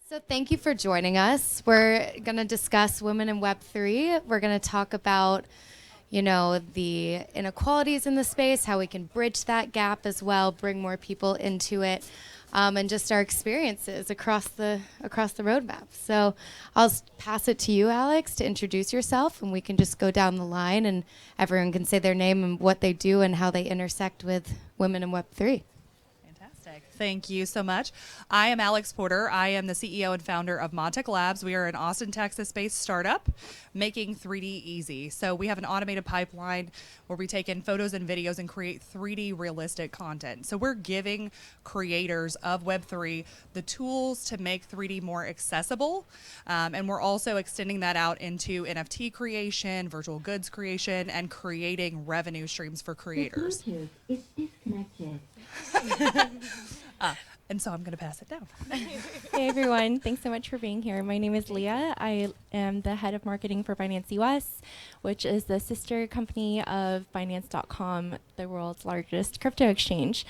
So thank you for joining us. We're going to discuss women in Web3. We're going to talk about, the inequalities in the space, how we can bridge that gap as well, bring more people into it, and just our experiences across the roadmap. So I'll pass it to you, Alex, to introduce yourself, and we can just go down the line, and everyone can say their name and what they do and how they intersect with women in Web3. Thank you so much. I am Alex Porter. I am the CEO and founder of Modtech Labs. We are an Austin, Texas-based startup making 3D easy. So we have an automated pipeline where we take in photos and videos and create 3D realistic content. So we're giving creators of Web3 the tools to make 3D more accessible. And we're also extending that out into NFT creation, virtual goods creation, and creating revenue streams for creators. The Bluetooth is disconnected. And so I'm going to pass it down. Hey everyone, thanks so much for being here. My name is Leah. I am the head of marketing for Binance US, which is the sister company of Binance.com, the world's largest crypto exchange.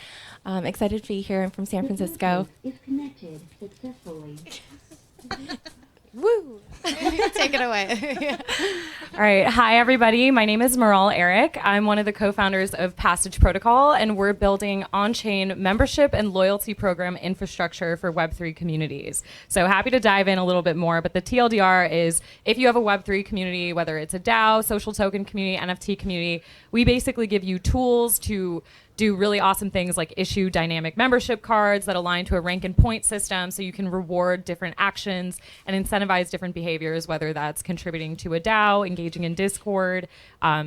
Excited to be here. I'm from San Francisco. The Bluetooth is connected successfully. Woo! Take it away. All right. Hi, everybody. My name is Maral Eric. I'm one of the co-founders of Passage Protocol, and we're building on-chain membership and loyalty program infrastructure for Web3 communities. So happy to dive in a little bit more, but the TLDR is if you have a Web3 community, whether it's a DAO, social token community, NFT community, we basically give you tools to do really awesome things like issue dynamic membership cards that align to a rank and point system so you can reward different actions and incentivize different behaviors, whether that's contributing to a DAO, engaging in Discord,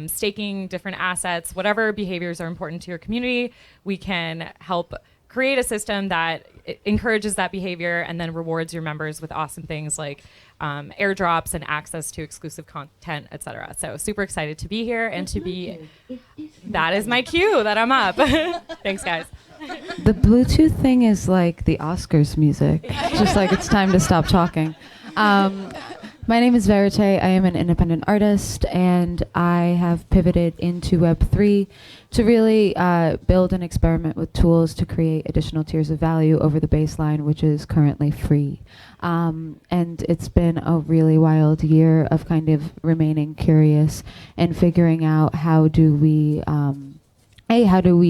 staking different assets, whatever behaviors are important to your community. We can help create a system that encourages that behavior and then rewards your members with awesome things like airdrops and access to exclusive content, etc. So super excited to be here and to be, that is my cue that I'm up. Thanks guys. The Bluetooth thing is like the Oscars music. Just like it's time to stop talking. My name is Verite. I am an independent artist, and I have pivoted into Web3 to really build and experiment with tools to create additional tiers of value over the baseline, which is currently free. And it's been a really wild year of kind of remaining curious and figuring out how do we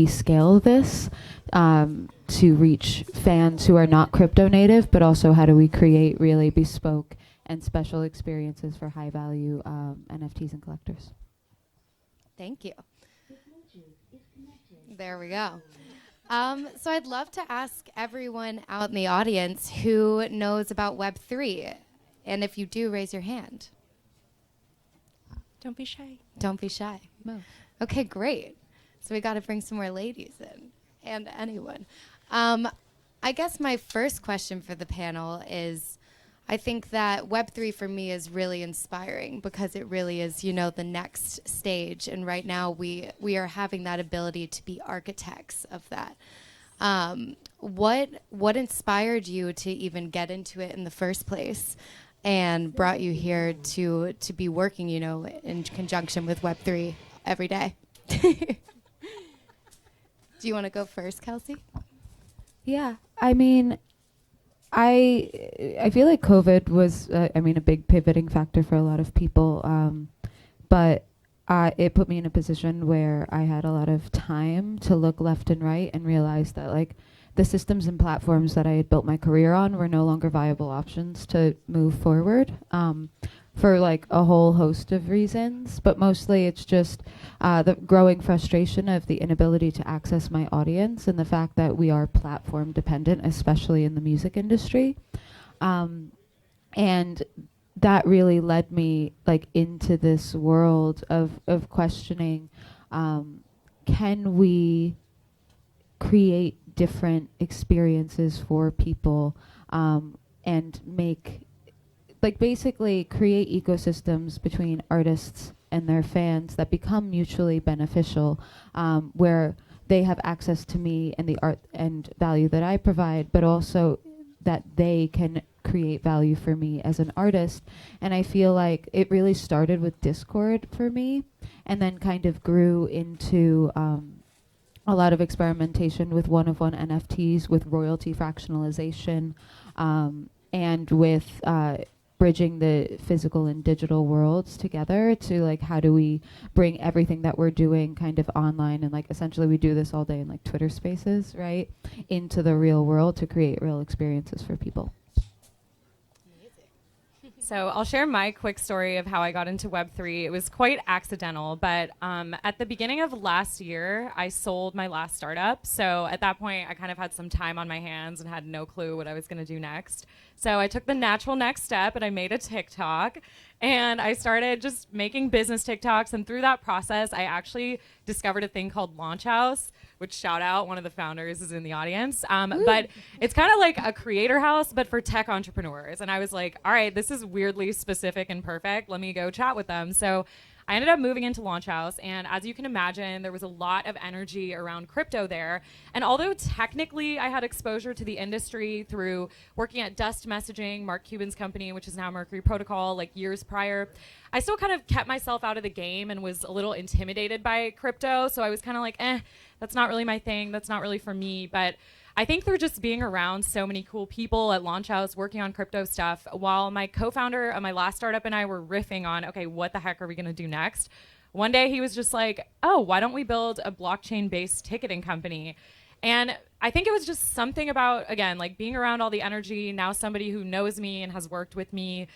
scale this to reach fans who are not crypto native, but also how do we create really bespoke and special experiences for high value NFTs and collectors. Thank you. There we go. So I'd love to ask everyone out in the audience who knows about Web3. And if you do, raise your hand. Don't be shy. Don't be shy. No. Okay, great. So we got to bring some more ladies in, and anyone. I guess my first question for the panel is, I think that Web3 for me is really inspiring because it really is, the next stage. And right now we are having that ability to be architects of that. What inspired you to even get into it in the first place and brought you here to be working, in conjunction with Web3 every day? Do you want to go first, Kelsey? Yeah, I mean, I feel like COVID was, a big pivoting factor for a lot of people, but it put me in a position where I had a lot of time to look left and right and realize that, like, the systems and platforms that I had built my career on were no longer viable options to move forward, for like a whole host of reasons, but mostly it's just the growing frustration of the inability to access my audience and the fact that we are platform dependent, especially in the music industry. And that really led me like into this world of questioning, can we create different experiences for people and make, like, basically create ecosystems between artists and their fans that become mutually beneficial, where they have access to me and the art and value that I provide, but also that they can create value for me as an artist. And I feel like it really started with Discord for me and then kind of grew into a lot of experimentation with one-of-one NFTs with royalty fractionalization, and with bridging the physical and digital worlds together to like how do we bring everything that we're doing kind of online, and like essentially we do this all day in like Twitter spaces, right, into the real world to create real experiences for people. So I'll share my quick story of how I got into Web3. It was quite accidental, but at the beginning of last year, I sold my last startup. So at that point, I kind of had some time on my hands and had no clue what I was going to do next. So I took the natural next step and I made a TikTok, and I started just making business TikToks. And through that process, I actually discovered a thing called Launch House, which, shout out, one of the founders is in the audience. But it's kind of like a creator house, but for tech entrepreneurs. And I was like, all right, this is weirdly specific and perfect. Let me go chat with them. So I ended up moving into Launch House, and as you can imagine, there was a lot of energy around crypto there. And although technically I had exposure to the industry through working at Dust Messaging, Mark Cuban's company, which is now Mercury Protocol, like years prior, I still kind of kept myself out of the game and was a little intimidated by crypto. So I was kind of like, that's not really my thing. That's not really for me. But I think through just being around so many cool people at Launch House working on crypto stuff, while my co-founder of my last startup and I were riffing on, okay, what the heck are we going to do next? One day he was just like, oh, why don't we build a blockchain-based ticketing company? And I think it was just something about, again, like being around all the energy, now somebody who knows me and has worked with me,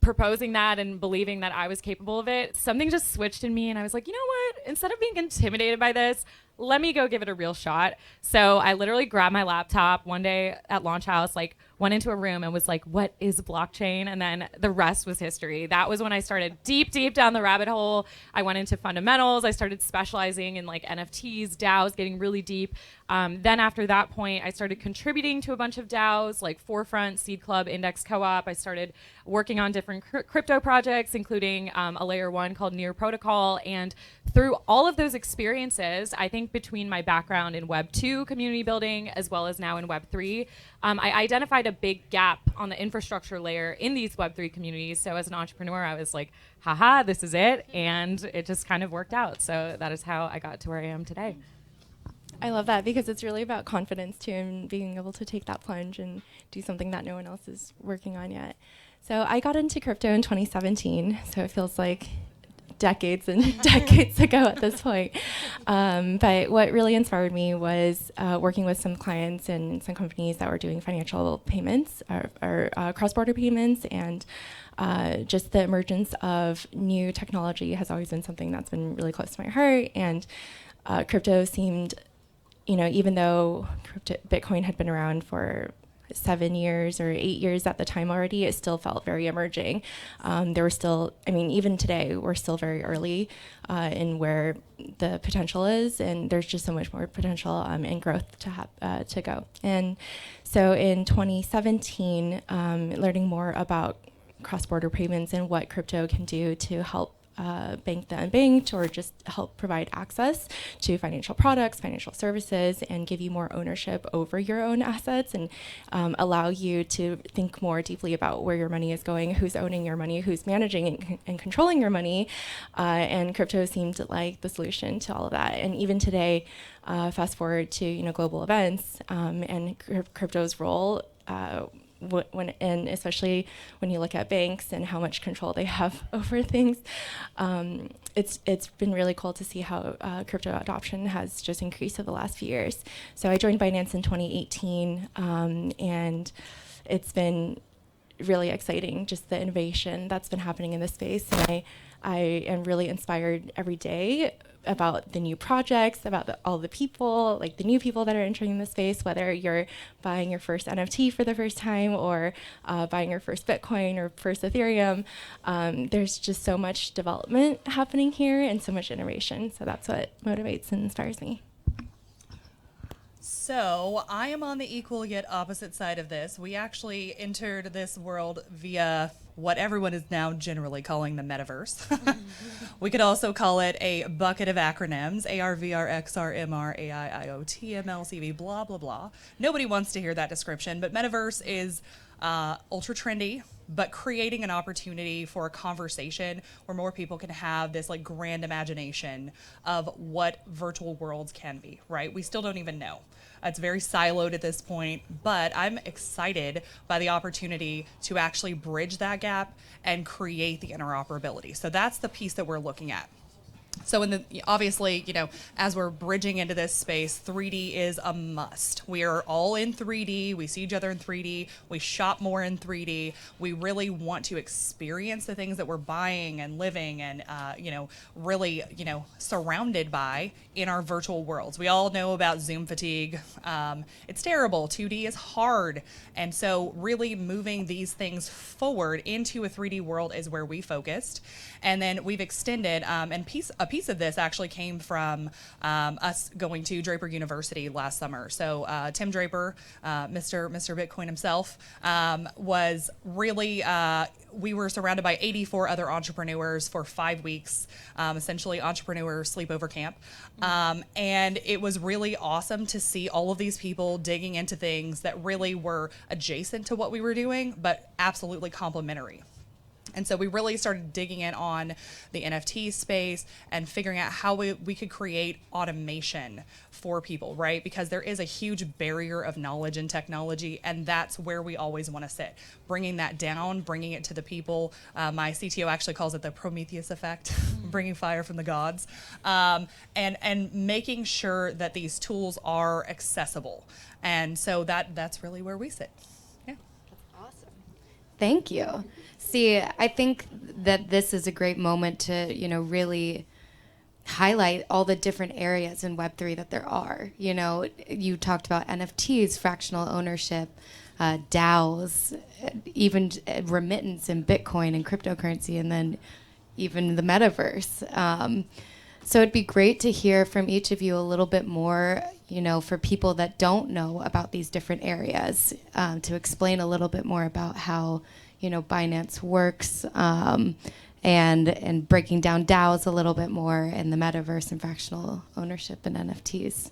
proposing that and believing that I was capable of it. Something just switched in me, and I was like, you know what? Instead of being intimidated by this, let me go give it a real shot. So I literally grabbed my laptop one day at Launch House, like went into a room and was like, what is blockchain? And then the rest was history. That was when I started deep down the rabbit hole. I went into fundamentals. I started specializing in like NFTs, Daos, getting really deep. Then after that point, I started contributing to a bunch of Daos, like Forefront, Seed Club, Index Co-op. I started working on different crypto projects, including a layer one called Near Protocol. And through all of those experiences, I think between my background in Web 2 community building, as well as now in Web 3, I identified a big gap on the infrastructure layer in these Web 3 communities. So as an entrepreneur, I was like, haha, this is it. And it just kind of worked out. So that is how I got to where I am today. I love that because it's really about confidence too, and being able to take that plunge and do something that no one else is working on yet. So I got into crypto in 2017, so it feels like decades and decades ago at this point. But what really inspired me was working with some clients and some companies that were doing financial payments or cross-border payments, and just the emergence of new technology has always been something that's been really close to my heart. And crypto seemed, even though Bitcoin had been around for 7 years or 8 years at the time already, it still felt very emerging. There were still, even today, we're still very early in where the potential is, and there's just so much more potential and growth to go. And so in 2017, learning more about cross-border payments and what crypto can do to help bank the unbanked, or just help provide access to financial products, financial services, and give you more ownership over your own assets, and allow you to think more deeply about where your money is going, who's owning your money, who's managing and controlling your money. And crypto seemed like the solution to all of that. And even today, fast forward to global events and crypto's role, and especially when you look at banks and how much control they have over things, it's been really cool to see how crypto adoption has just increased over the last few years. So I joined Binance in 2018, and it's been really exciting, just the innovation that's been happening in this space. And I am really inspired every day about the new projects, about all the people, like the new people that are entering the space, whether you're buying your first NFT for the first time or buying your first Bitcoin or first Ethereum. There's just so much development happening here and so much innovation. So that's what motivates and inspires me. So I am on the equal yet opposite side of this. We actually entered this world via what everyone is now generally calling the Metaverse. We could also call it a bucket of acronyms: AR, VR, XR, MR, AI, IoT, ML, CV, blah, blah, blah. Nobody wants to hear that description, but Metaverse is ultra trendy. but creating an opportunity for a conversation where more people can have this like grand imagination of what virtual worlds can be, right? We still don't even know. It's very siloed at this point, but I'm excited by the opportunity to actually bridge that gap and create the interoperability. So that's the piece that we're looking at. So obviously, as we're bridging into this space, 3D is a must. We are all in 3D. We see each other in 3D. We shop more in 3D. We really want to experience the things that we're buying and living and, really, surrounded by in our virtual worlds. We all know about Zoom fatigue. It's terrible. 2D is hard. And so really moving these things forward into a 3D world is where we focused. And then we've extended, and a piece of this actually came from us going to Draper University last summer. So Tim Draper, Mr. Bitcoin himself, was really, we were surrounded by 84 other entrepreneurs for 5 weeks, essentially entrepreneur sleepover camp. And it was really awesome to see all of these people digging into things that really were adjacent to what we were doing, but absolutely complementary. And so we really started digging in on the NFT space and figuring out how we could create automation for people, right? Because there is a huge barrier of knowledge and technology, and that's where we always want to sit. Bringing that down, bringing it to the people. My CTO actually calls it the Prometheus effect, bringing fire from the gods, and making sure that these tools are accessible. And so that's really where we sit. Yeah. Awesome. Thank you. See, I think that this is a great moment to, really highlight all the different areas in Web3 that there are. You talked about NFTs, fractional ownership, DAOs, even remittance in Bitcoin and cryptocurrency, and then even the Metaverse. So it'd be great to hear from each of you a little bit more, for people that don't know about these different areas, to explain a little bit more about how Binance works, and breaking down DAOs a little bit more, and the Metaverse and fractional ownership and NFTs.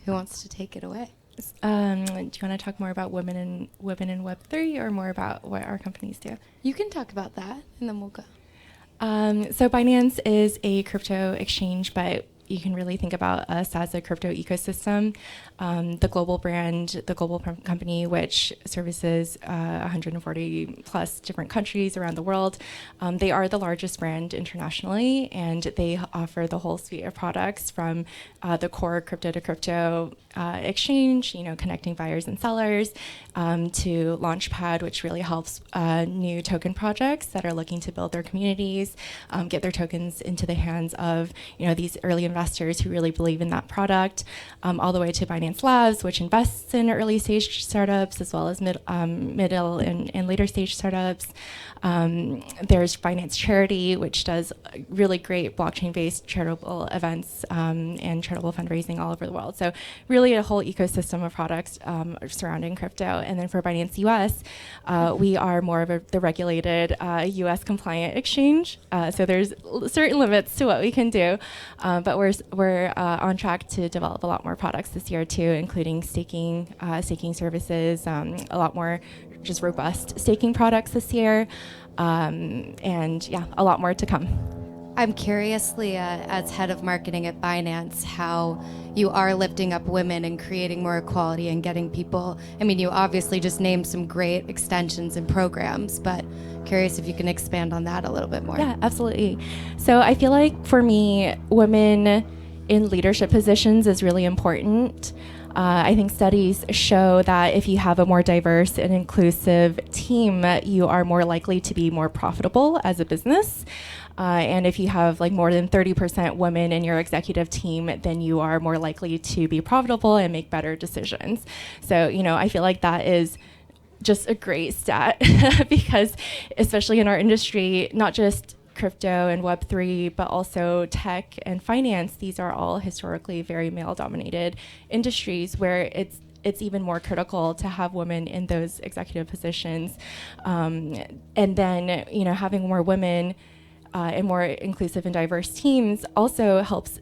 Who wants to take it away? Do you want to talk more about women in Web3, or more about what our companies do? You can talk about that, and then we'll go. So Binance is a crypto exchange, but you can really think about us as a crypto ecosystem. The global brand, the global company, which services 140 plus different countries around the world. They are the largest brand internationally, and they offer the whole suite of products from the core crypto to crypto exchange, connecting buyers and sellers, to Launchpad, which really helps new token projects that are looking to build their communities, get their tokens into the hands of these early investors who really believe in that product, all the way to Binance Labs, which invests in early stage startups as well as middle and later stage startups. There's Binance Charity, which does really great blockchain-based charitable events and charitable fundraising all over the world. So really a whole ecosystem of products surrounding crypto. And then for Binance US, we are more of the regulated US compliant exchange. So there's certain limits to what we can do, but we're on track to develop a lot more products this year too, including staking services, a lot more just robust staking products this year, and yeah, a lot more to come. I'm curious, Leah, as head of marketing at Binance, how you are lifting up women and creating more equality and getting people. I mean, you obviously just named some great extensions and programs, but curious if you can expand on that a little bit more. Yeah, absolutely. So I feel like for me, women in leadership positions is really important. I think studies show that if you have a more diverse and inclusive team, you are more likely to be more profitable as a business. And if you have more than 30% women in your executive team, then you are more likely to be profitable and make better decisions. So, I feel like that is just a great stat because especially in our industry, not just crypto and Web3, but also tech and finance, these are all historically very male-dominated industries where it's even more critical to have women in those executive positions. And then, having more women and more inclusive and diverse teams also helps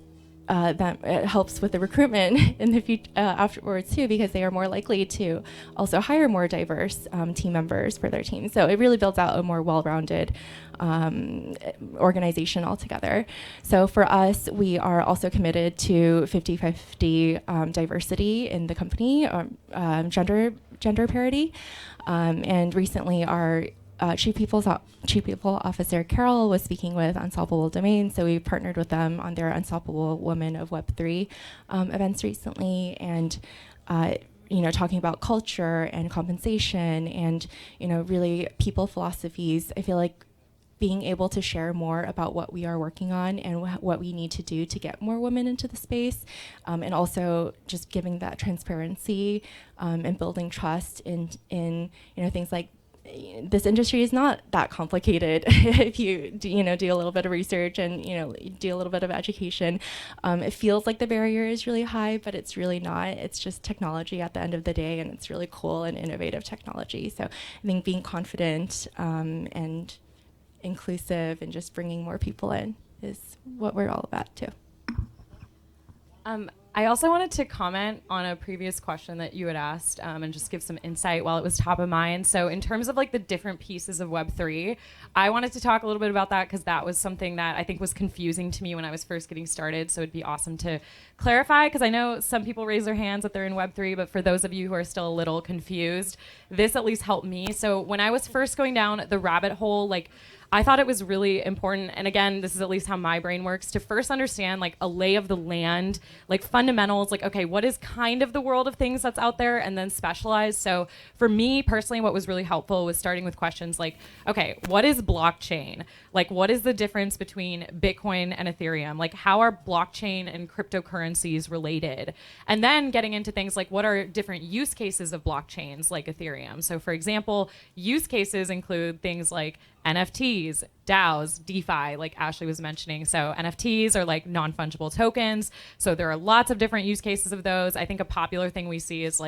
that it helps with the recruitment in the future afterwards too, because they are more likely to also hire more diverse team members for their team. So it really builds out a more well-rounded organization altogether. So for us, we are also committed to 50-50 diversity in the company, gender parity, and recently our Chief People Officer Carol was speaking with Unstoppable Domain, so we partnered with them on their Unstoppable Women of Web3 events recently, and talking about culture and compensation and really people philosophies. I feel like being able to share more about what we are working on and what we need to do to get more women into the space, and also just giving that transparency and building trust in things like this industry is not that complicated if you do a little bit of research and do a little bit of education. It feels like the barrier is really high, but it's really not. It's just technology at the end of the day, and it's really cool and innovative technology. So I think being confident and inclusive and just bringing more people in is what we're all about too. I also wanted to comment on a previous question that you had asked and just give some insight while it was top of mind. So in terms of like the different pieces of Web3, I wanted to talk a little bit about that because that was something that I think was confusing to me when I was first getting started. So it'd be awesome to clarify, because I know some people raise their hands that they're in Web3, but for those of you who are still a little confused, this at least helped me. So when I was first going down the rabbit hole, I thought it was really important, and again, this is at least how my brain works, to first understand a lay of the land, fundamentals, okay, what is kind of the world of things that's out there, and then specialize. So for me personally, what was really helpful was starting with questions like, okay, what is blockchain? What is the difference between Bitcoin and Ethereum? How are blockchain and cryptocurrencies related? And then getting into things like what are different use cases of blockchains like Ethereum? So for example, use cases include things like NFTs, DAOs, DeFi, like Ashley was mentioning. So NFTs are non-fungible tokens. So there are lots of different use cases of those. I think a popular thing we see is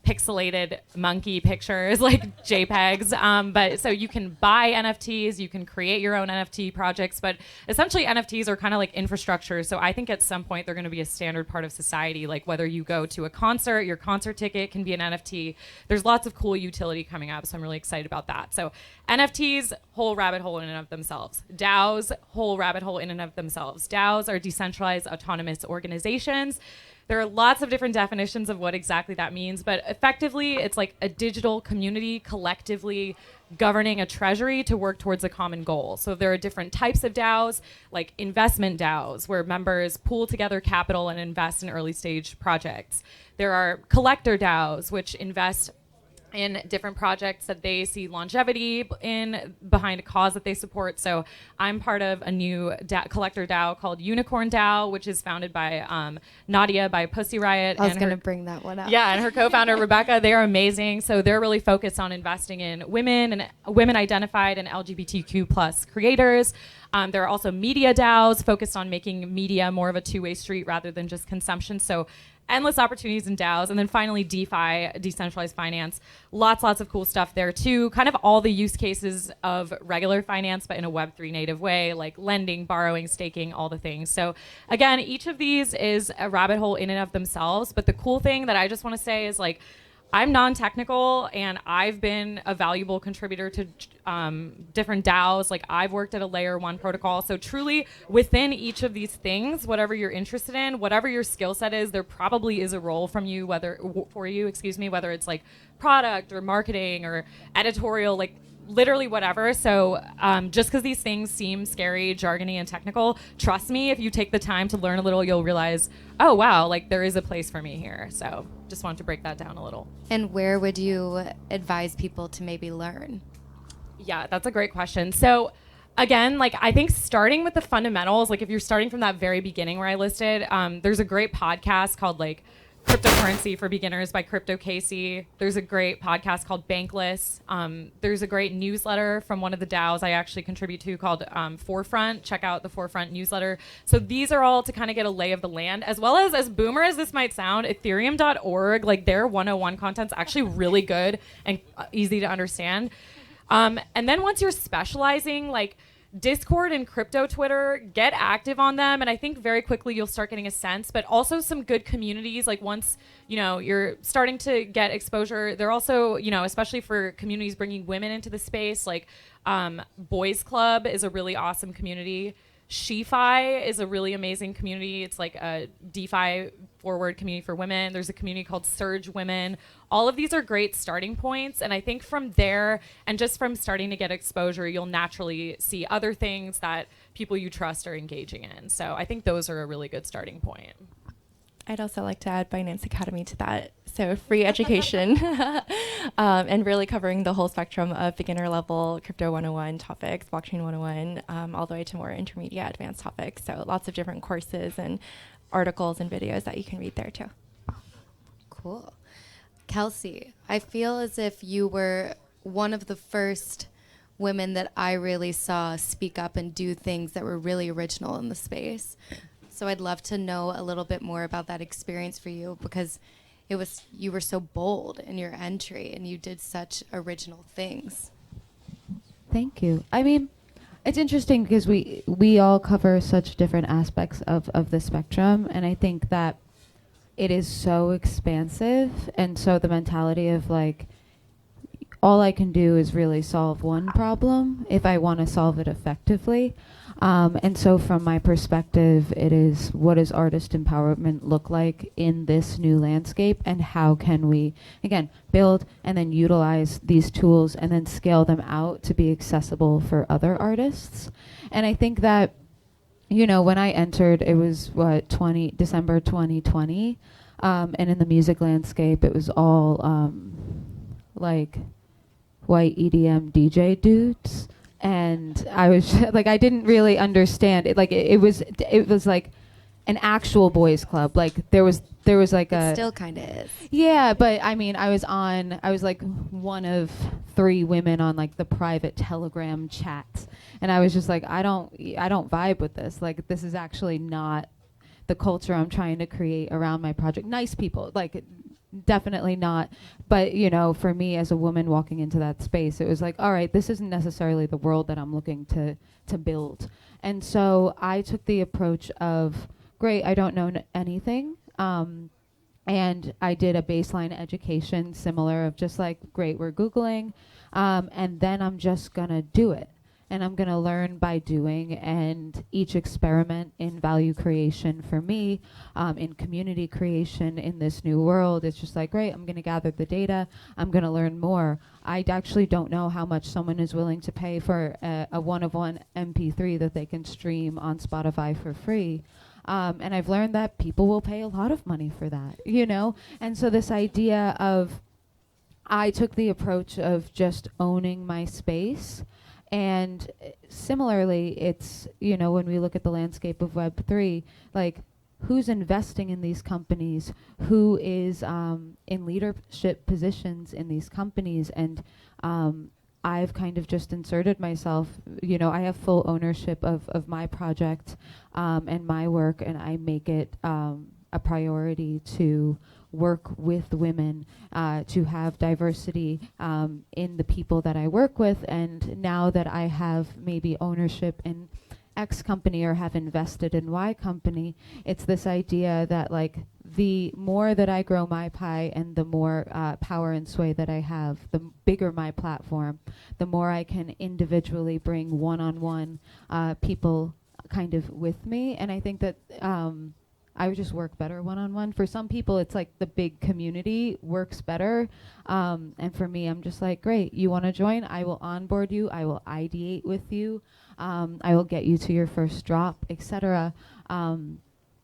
pixelated monkey pictures, JPEGs. But so you can buy NFTs, you can create your own NFT projects, but essentially NFTs are kind of like infrastructure. So I think at some point they're going to be a standard part of society. Whether you go to a concert, your concert ticket can be an NFT. There's lots of cool utility coming up, so I'm really excited about that. So NFTs, whole rabbit hole in and of themselves. DAOs, whole rabbit hole in and of themselves. DAOs are decentralized autonomous organizations. There are lots of different definitions of what exactly that means, but effectively it's like a digital community collectively governing a treasury to work towards a common goal. So there are different types of DAOs, like investment DAOs, where members pool together capital and invest in early stage projects. There are collector DAOs, which invest in different projects that they see longevity in behind a cause that they support. So I'm part of a new collector DAO called Unicorn DAO, which is founded by Nadia by Pussy Riot. I was going to bring that one up. Yeah, and her co-founder Rebecca. They are amazing. So they're really focused on investing in women and women identified and LGBTQ plus creators. There are also media DAOs focused on making media more of a two-way street rather than just consumption. So endless opportunities in DAOs. And then finally, DeFi, decentralized finance. Lots of cool stuff there too. Kind of all the use cases of regular finance, but in a Web3 native way, like lending, borrowing, staking, all the things. So again, each of these is a rabbit hole in and of themselves. But the cool thing that I just want to say is I'm non-technical, and I've been a valuable contributor to different DAOs. I've worked at a layer 1 protocol. So truly within each of these things, whatever you're interested in, whatever your skill set is, there probably is a role whether it's product or marketing or editorial, literally whatever. So just because these things seem scary, jargony, and technical, trust me, if you take the time to learn a little, you'll realize, oh, wow, there is a place for me here. So just wanted to break that down a little. And where would you advise people to maybe learn? Yeah, that's a great question. So again, I think starting with the fundamentals, if you're starting from that very beginning where I listed, there's a great podcast called Cryptocurrency for Beginners by Crypto Casey. There's a great podcast called Bankless. There's a great newsletter from one of the DAOs I actually contribute to called Forefront. Check out the Forefront newsletter. So these are all to kind of get a lay of the land, as well as boomer as this might sound, ethereum.org, their 101 content's actually really good and easy to understand. And then once you're specializing, Discord and crypto Twitter, get active on them. And I think very quickly you'll start getting a sense, but also some good communities. Like once, you're starting to get exposure, they're also, especially for communities bringing women into the space, like Boys Club is a really awesome community. SheFi is a really amazing community. It's like a DeFi forward community for women. There's a community called Surge Women. All of these are great starting points. And I think from there, and just from starting to get exposure, you'll naturally see other things that people you trust are engaging in. So I think those are a really good starting point. I'd also like to add Binance Academy to that. So free education and really covering the whole spectrum of beginner level crypto 101 topics, blockchain 101, all the way to more intermediate advanced topics. So lots of different courses and articles and videos that you can read there too. Cool. Kelsey, I feel as if you were one of the first women that I really saw speak up and do things that were really original in the space. So I'd love to know a little bit more about that experience for you, because you were so bold in your entry and you did such original things. Thank you. I mean, it's interesting because we all cover such different aspects of the spectrum, and I think that it is so expansive, and so the mentality of like, all I can do is really solve one problem if I want to solve it effectively. And so from my perspective, it is, what does artist empowerment look like in this new landscape, and how can we, again, build and then utilize these tools and then scale them out to be accessible for other artists. And I think that, when I entered, it was December 2020, and in the music landscape, it was all like white EDM DJ dudes. And I was like, I didn't really understand it. Like it was like an actual boys club. Like there was like it still kind of is. Yeah, but I mean, I was like one of 3 women on like the private Telegram chat, and I was just like, I don't vibe with this. Like this is actually not the culture I'm trying to create around my project. Nice people, like definitely not. But for me as a woman walking into that space, it was like, all right, this isn't necessarily the world that I'm looking to build. And so I took the approach of, great, I don't know anything. And I did a baseline education similar of just like, great, we're Googling, and then I'm just gonna do it. And I'm gonna learn by doing, and each experiment in value creation for me, in community creation in this new world, it's just like, great, I'm gonna gather the data, I'm gonna learn more. I actually don't know how much someone is willing to pay for a one-of-one MP3 that they can stream on Spotify for free. And I've learned that people will pay a lot of money for that, And so this idea of, I took the approach of just owning my space. And similarly, it's, when we look at the landscape of Web3, like, who's investing in these companies, who is in leadership positions in these companies, and I've kind of just inserted myself. I have full ownership of my project and my work, and I make it a priority to work with women, to have diversity in the people that I work with. And now that I have maybe ownership in X company or have invested in Y company, it's this idea that like, the more that I grow my pie and the more power and sway that I have, the bigger my platform, the more I can individually bring one-on-one people kind of with me. And I think that I would just work better one-on-one. For some people, it's like the big community works better. And for me, I'm just like, great, you want to join? I will onboard you. I will ideate with you. I will get you to your first drop, etc. And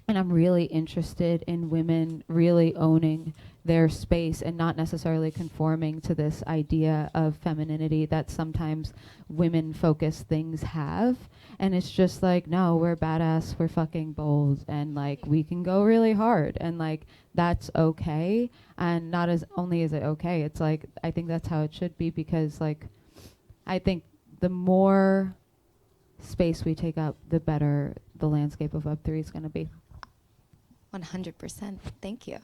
I'm really interested in women really owning their space and not necessarily conforming to this idea of femininity that sometimes women-focused things have. And it's just like, no, we're badass, we're fucking bold, and like, we can go really hard, and like, that's okay. And not as only is it okay, it's like, I think that's how it should be, because like, I think the more space we take up, the better the landscape of Web3 is going to be. 100%. Thank you.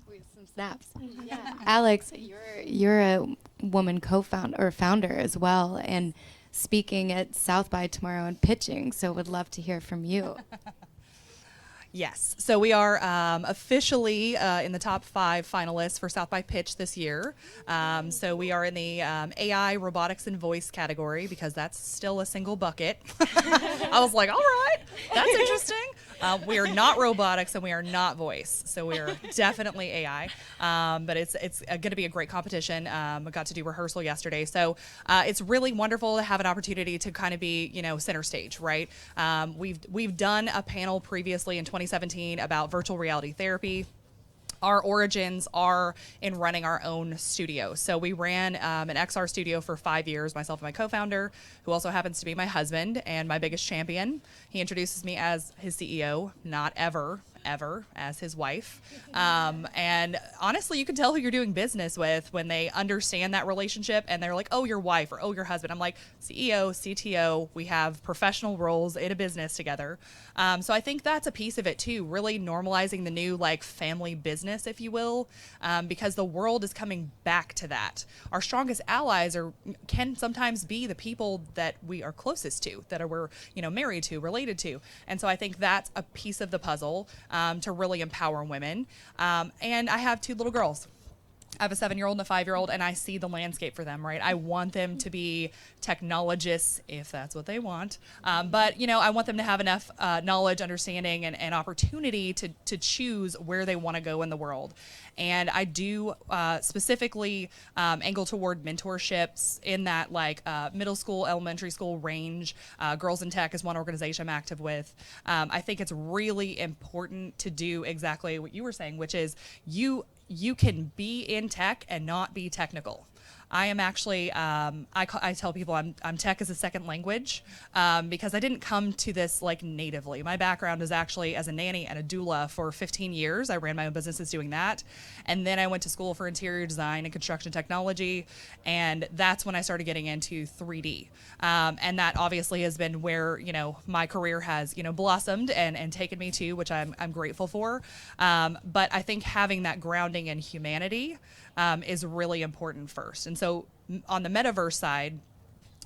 We have some snaps. Yeah. Alex, you're a woman co-founder or founder as well, and speaking at South by tomorrow and pitching. So would love to hear from you. Yes. So we are officially in the top 5 finalists for South by Pitch this year. So we are in the AI, robotics, and voice category because that's still a single bucket. I was like, all right, that's interesting. We are not robotics and we are not voice. So we are definitely AI. But it's going to be a great competition. I got to do rehearsal yesterday. So it's really wonderful to have an opportunity to kind of be, center stage, right? We've done a panel previously in 2017 about virtual reality therapy. Our origins are in running our own studio. So we ran an XR studio for 5 years, myself and my co-founder, who also happens to be my husband and my biggest champion. He introduces me as his CEO, not ever as his wife. And honestly, you can tell who you're doing business with when they understand that relationship and they're like, oh, your wife or oh, your husband. I'm like, CEO, CTO, we have professional roles in a business together. So I think that's a piece of it too, really normalizing the new like family business, if you will, because the world is coming back to that. Our strongest allies can sometimes be the people that we are closest to, that we're married to, related to. And so I think that's a piece of the puzzle to really empower women. And I have 2 little girls. I have a 7-year-old and a 5-year-old, and I see the landscape for them, right? I want them to be technologists, if that's what they want. But, I want them to have enough knowledge, understanding, and opportunity to choose where they want to go in the world. And I do specifically angle toward mentorships in that middle school, elementary school range. Girls in Tech is one organization I'm active with. I think it's really important to do exactly what you were saying, which is you can be in tech and not be technical. I am actually, I tell people I'm tech as a second language because I didn't come to this natively. My background is actually as a nanny and a doula for 15 years. I ran my own businesses doing that. And then I went to school for interior design and construction technology. And that's when I started getting into 3D. And that obviously has been where, my career has, blossomed and taken me to, which I'm grateful for. But I think having that grounding in humanity is really important first. And so on the Metaverse side,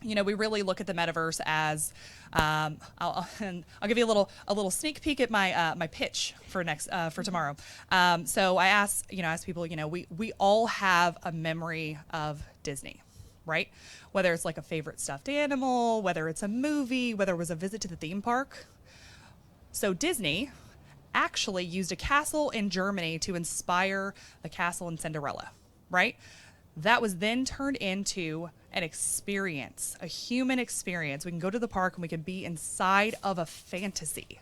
we really look at the Metaverse as I'll give you a little sneak peek at my pitch for tomorrow. So I ask people, we all have a memory of Disney, right? Whether it's a favorite stuffed animal, whether it's a movie, whether it was a visit to the theme park. So Disney actually used a castle in Germany to inspire the castle in Cinderella, right? That was then turned into an experience, a human experience. We can go to the park and we can be inside of a fantasy.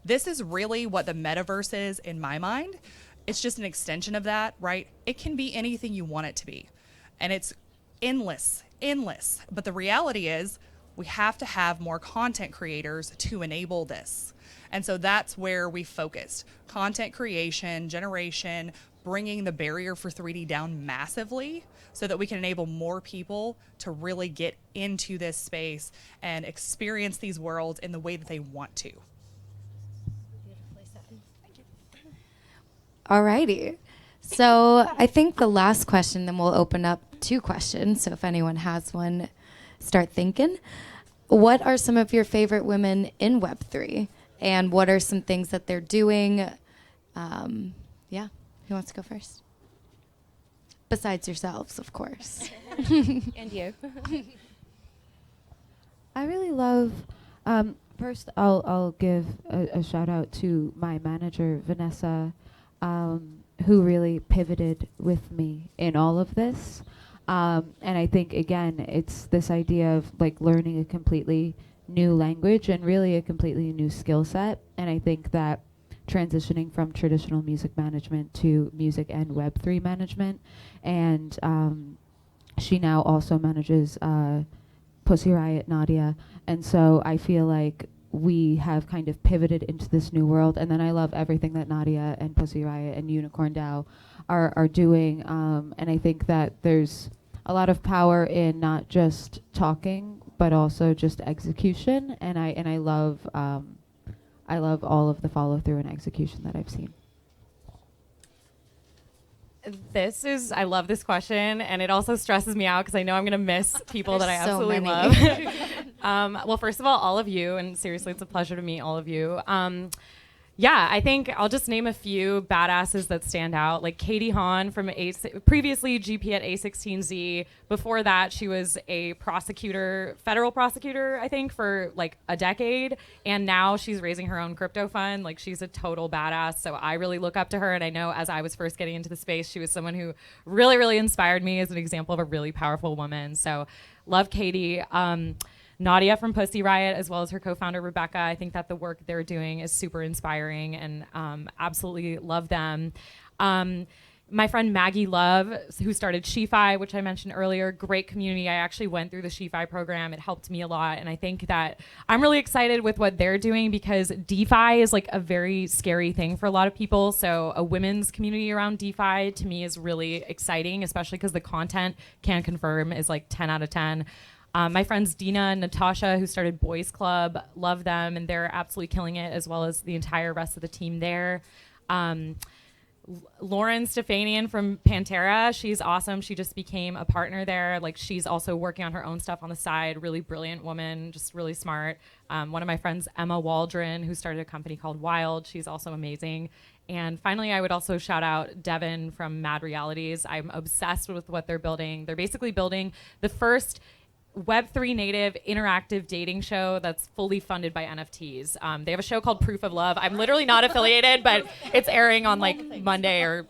This is really what the metaverse is in my mind. It's just an extension of that, right? It can be anything you want it to be. And it's endless. But the reality is we have to have more content creators to enable this. And so that's where we focused. Content creation, generation, bringing the barrier for 3D down massively so that we can enable more people to really get into this space and experience these worlds in the way that they want to. Alrighty. So I think the last question, then we'll open up 2 questions. So if anyone has one, start thinking. What are some of your favorite women in Web3? And what are some things that they're doing? Who wants to go first? Besides yourselves, of course. And you. I really love. First, I'll give a shout out to my manager, Vanessa, who really pivoted with me in all of this. And I think again, it's this idea of learning a completely new language and really a completely new skill set. And I think that transitioning from traditional music management to music and Web3 management, and she now also manages Pussy Riot Nadia, and so I feel like we have kind of pivoted into this new world. And then I love everything that Nadia and Pussy Riot and Unicorn DAO are doing, and I think that there's a lot of power in not just talking but also just execution, and I love all of the follow through and execution that I've seen. I love this question, and it also stresses me out because I know I'm going to miss people that I There's so absolutely many. love. Well, first of all of you, and seriously, it's a pleasure to meet all of you. Yeah, I think I'll just name a few badasses that stand out, like Katie Hahn from previously GP at A16Z. Before that, she was a prosecutor, federal prosecutor, I think, for like a decade. And now she's raising her own crypto fund. Like, she's a total badass. So I really look up to her. And I know as I was first getting into the space, she was someone who really, really inspired me as an example of a really powerful woman. So love Katie. Nadia from Pussy Riot, as well as her co-founder Rebecca. I think that the work they're doing is super inspiring, and absolutely love them. My friend Maggie Love, who started SheFi, which I mentioned earlier, great community. I actually went through the SheFi program. It helped me a lot, and I think that I'm really excited with what they're doing because DeFi is like a very scary thing for a lot of people. So a women's community around DeFi to me is really exciting, especially because the content, can confirm, is like 10 out of 10. My friends Dina and Natasha, who started Boys Club, love them, and they're absolutely killing it, as well as the entire rest of the team there. Lauren Stefanian from Pantera, she's awesome. She just became a partner there. Like, she's also working on her own stuff on the side. Really brilliant woman, just really smart. One of my friends, Emma Waldron, who started a company called Wild. She's also amazing. And finally, I would also shout out Devin from Mad Realities. I'm obsessed with what they're building. They're basically building the first Web3 native interactive dating show that's fully funded by NFTs. They have a show called Proof of Love. I'm literally not affiliated, but it's airing on like Monday or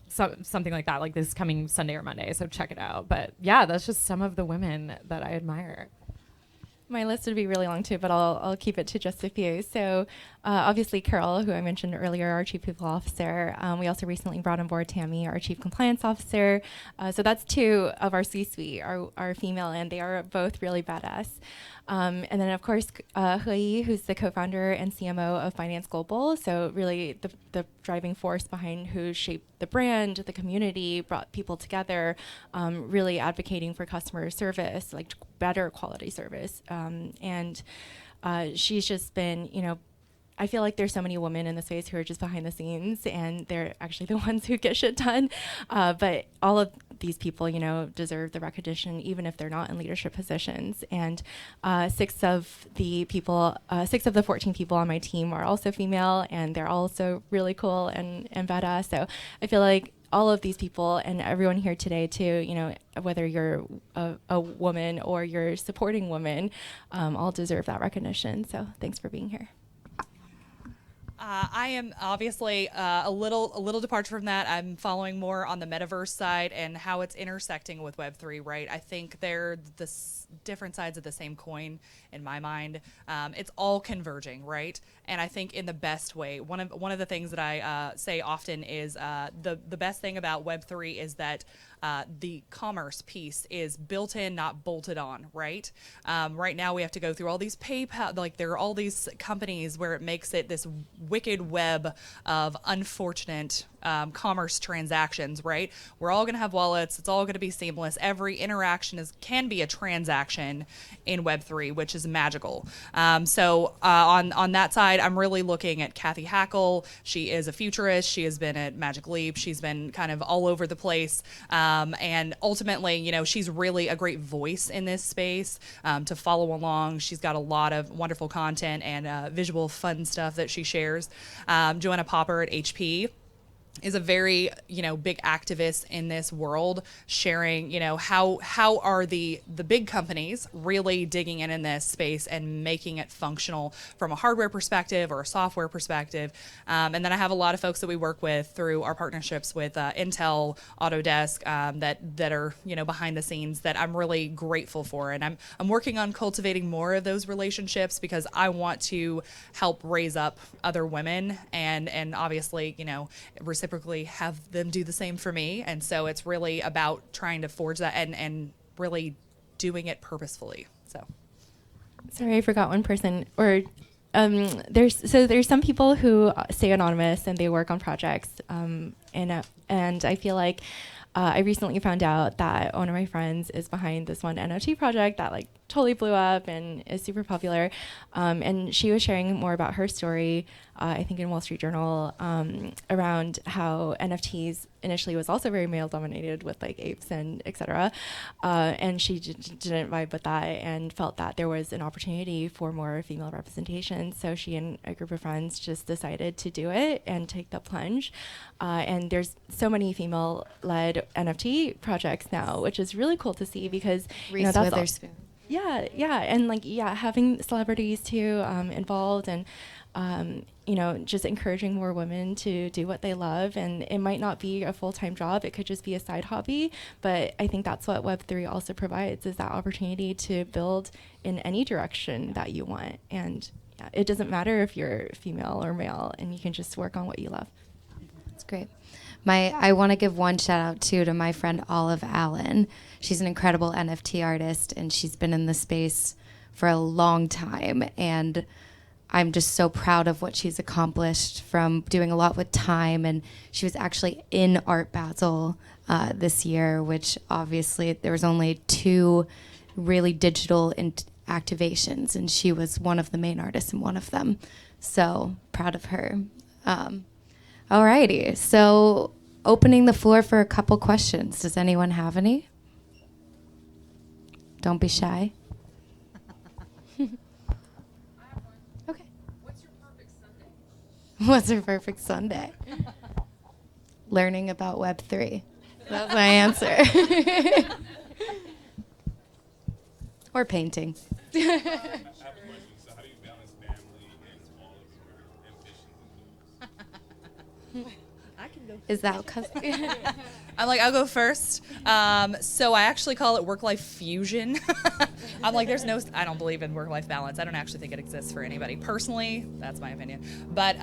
something like that, like this coming Sunday or Monday. So check it out. But yeah, that's just some of the women that I admire. My list would be really long too, but I'll keep it to just a few. So obviously Carol, who I mentioned earlier, our Chief People Officer. We also recently brought on board Tammy, our Chief Compliance Officer. So that's two of our C-suite, are female, and they are both really badass. And then of course, He, who's the co-founder and CMO of Finance Global. So really the driving force behind who shaped the brand, the community, brought people together, really advocating for customer service, like better quality service. And she's just been, I feel like there's so many women in the space who are just behind the scenes, and they're actually the ones who get shit done. But all of these people, deserve the recognition, even if they're not in leadership positions. And 6 of the 14 people on my team are also female, and they're also really cool and badass. So I feel like all of these people and everyone here today too, whether you're a woman or you're supporting women, all deserve that recognition. So thanks for being here. I am obviously a little departure from that. I'm following more on the Metaverse side and how it's intersecting with Web3, right? I think they're the different sides of the same coin in my mind. It's all converging, right? And I think in the best way. One of the things that I say often is the best thing about Web3 is that the commerce piece is built in, not bolted on, right? Right now we have to go through all these PayPal, like there are all these companies where it makes it this wicked web of unfortunate commerce transactions, right? We're all going to have wallets. It's all going to be seamless. Every interaction can be a transaction in Web3, which is magical. So on that side, I'm really looking at Kathy Hackle. She is a futurist. She has been at Magic Leap. She's been kind of all over the place. And ultimately, she's really a great voice in this space to follow along. She's got a lot of wonderful content and visual fun stuff that she shares. Joanna Popper at HP is a very, big activist in this world, sharing, how are the big companies really digging in this space and making it functional from a hardware perspective or a software perspective. And then I have a lot of folks that we work with through our partnerships with Intel, Autodesk, that are, behind the scenes that I'm really grateful for. And I'm working on cultivating more of those relationships because I want to help raise up other women and obviously, reciprocally have them do the same for me. And so it's really about trying to forge that and really doing it purposefully. So sorry, I forgot one person. Or there's some people who stay anonymous and they work on projects, and I feel like I recently found out that one of my friends is behind this one NFT project that totally blew up and is super popular. And she was sharing more about her story, I think in Wall Street Journal, around how NFTs initially was also very male dominated with like apes and etc. And she didn't vibe with that and felt that there was an opportunity for more female representation. So she and a group of friends just decided to do it and take the plunge. And there's so many female-led NFT projects now, which is really cool to see because Reese that's Witherspoon. Yeah, and like having celebrities too involved and just encouraging more women to do what they love, and it might not be a full-time job, it could just be a side hobby, but I think that's what Web3 also provides, is that opportunity to build in any direction that you want, and it doesn't matter if you're female or male, and you can just work on what you love. That's great. I want to give one shout out too to my friend Olive Allen. She's an incredible NFT artist, and she's been in the space for a long time, and I'm just so proud of what she's accomplished from doing a lot with time. And she was actually in Art Basel this year, which obviously there was only 2 really digital activations, and she was one of the main artists in one of them. So proud of her. Alrighty, so opening the floor for a couple questions. Does anyone have any? Don't be shy. Okay. What's your perfect Sunday? What's your perfect Sunday? Learning about Web3. That's my answer. Or painting. I have a question. So how do you balance family and all of your ambitions and goals? Is that because I'll go first. So I actually call it work-life fusion. I'm like, I don't believe in work-life balance. I don't actually think it exists for anybody. Personally, that's my opinion. But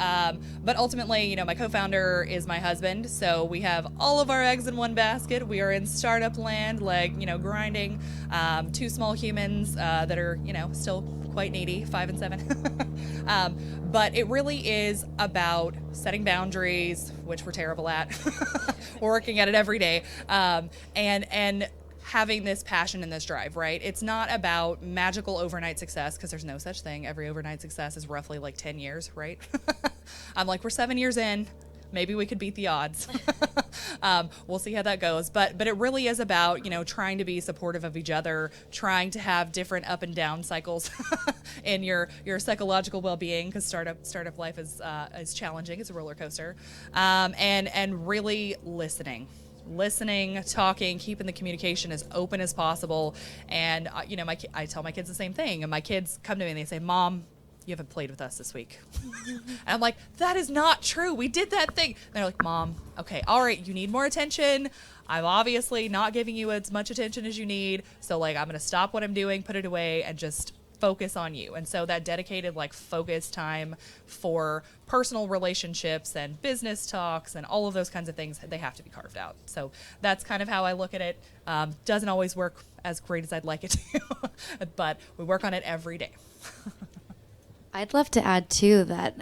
ultimately, my co-founder is my husband. So we have all of our eggs in one basket. We are in startup land, grinding. 2 small humans that are, still quite needy, 5 and 7. But it really is about setting boundaries, which we're terrible at. We're working at it every day. And having this passion and this drive, right? It's not about magical overnight success, because there's no such thing. Every overnight success is roughly like 10 years, right? I'm like, we're 7 years in. Maybe we could beat the odds. We'll see how that goes. But it really is about, trying to be supportive of each other, trying to have different up and down cycles in your psychological well-being, because startup life is challenging. It's a roller coaster. And really listening, talking, keeping the communication as open as possible. And, I tell my kids the same thing. And my kids come to me and they say, Mom, you haven't played with us this week. And I'm like, that is not true. We did that thing. And they're like, Mom, okay, all right, you need more attention. I'm obviously not giving you as much attention as you need. So I'm going to stop what I'm doing, put it away, and just focus on you. And so that dedicated focus time for personal relationships and business talks and all of those kinds of things, they have to be carved out. So that's kind of how I look at it. Doesn't always work as great as I'd like it to, but we work on it every day. I'd love to add too that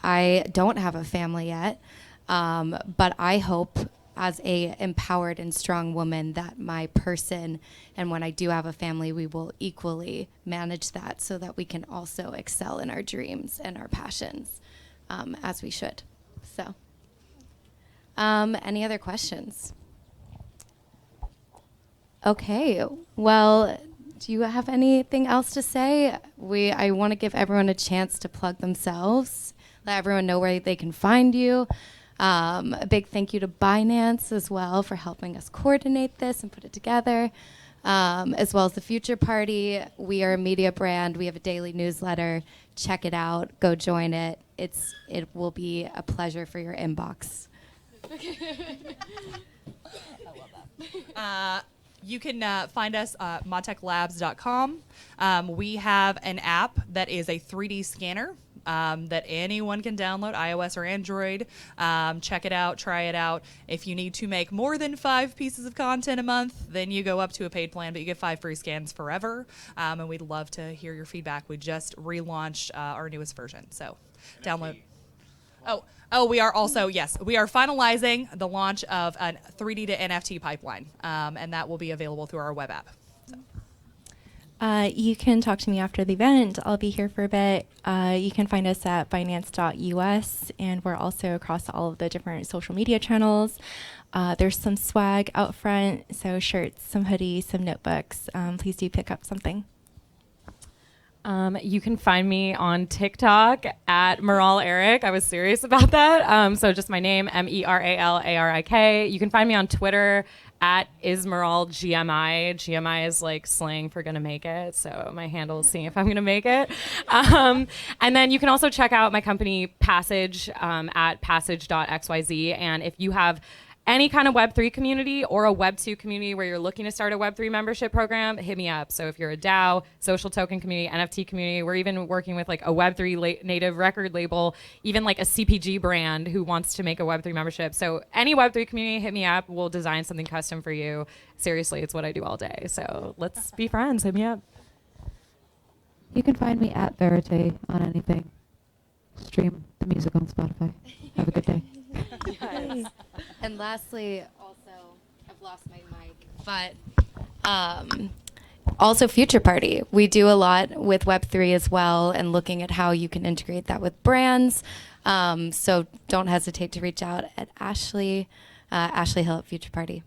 I don't have a family yet, but I hope as a empowered and strong woman that my person, and when I do have a family, we will equally manage that so that we can also excel in our dreams and our passions, as we should. So, any other questions? Okay, well, do you have anything else to say? I want to give everyone a chance to plug themselves, let everyone know where they can find you. A big thank you to Binance as well for helping us coordinate this and put it together, as well as TheFutureParty. We are a media brand. We have a daily newsletter. Check it out. Go join it. It will be a pleasure for your inbox. I love that. You can find us at modtechlabs.com. We have an app that is a 3D scanner that anyone can download, iOS or Android. Check it out, try it out. If you need to make more than 5 pieces of content a month, then you go up to a paid plan, but you get 5 free scans forever. And we'd love to hear your feedback. We just relaunched our newest version, so download. We are also, yes, we are finalizing the launch of a 3D to NFT pipeline, and that will be available through our web app. So. You can talk to me after the event. I'll be here for a bit. You can find us at Binance.us, and we're also across all of the different social media channels. There's some swag out front, so shirts, some hoodies, some notebooks. Please do pick up something. You can find me on TikTok at Meral Eric. I was serious about that. So just my name, MERALARIK. You can find me on Twitter at IsMeralGMI. GMI is like slang for gonna make it. So my handle is seeing if I'm gonna make it. And then you can also check out my company Passage at passage.xyz. And if you have any kind of Web3 community or a Web2 community where you're looking to start a Web3 membership program, hit me up. So if you're a DAO, social token community, NFT community, we're even working with like a Web3 native record label, even like a CPG brand who wants to make a Web3 membership. So any Web3 community, hit me up. We'll design something custom for you. Seriously, it's what I do all day. So let's be friends. Hit me up. You can find me at Verite on anything. Stream the music on Spotify. Have a good day. And lastly, also, I've lost my mic, but also FutureParty. We do a lot with Web3 as well, and looking at how you can integrate that with brands. So don't hesitate to reach out at Ashley Hill at FutureParty.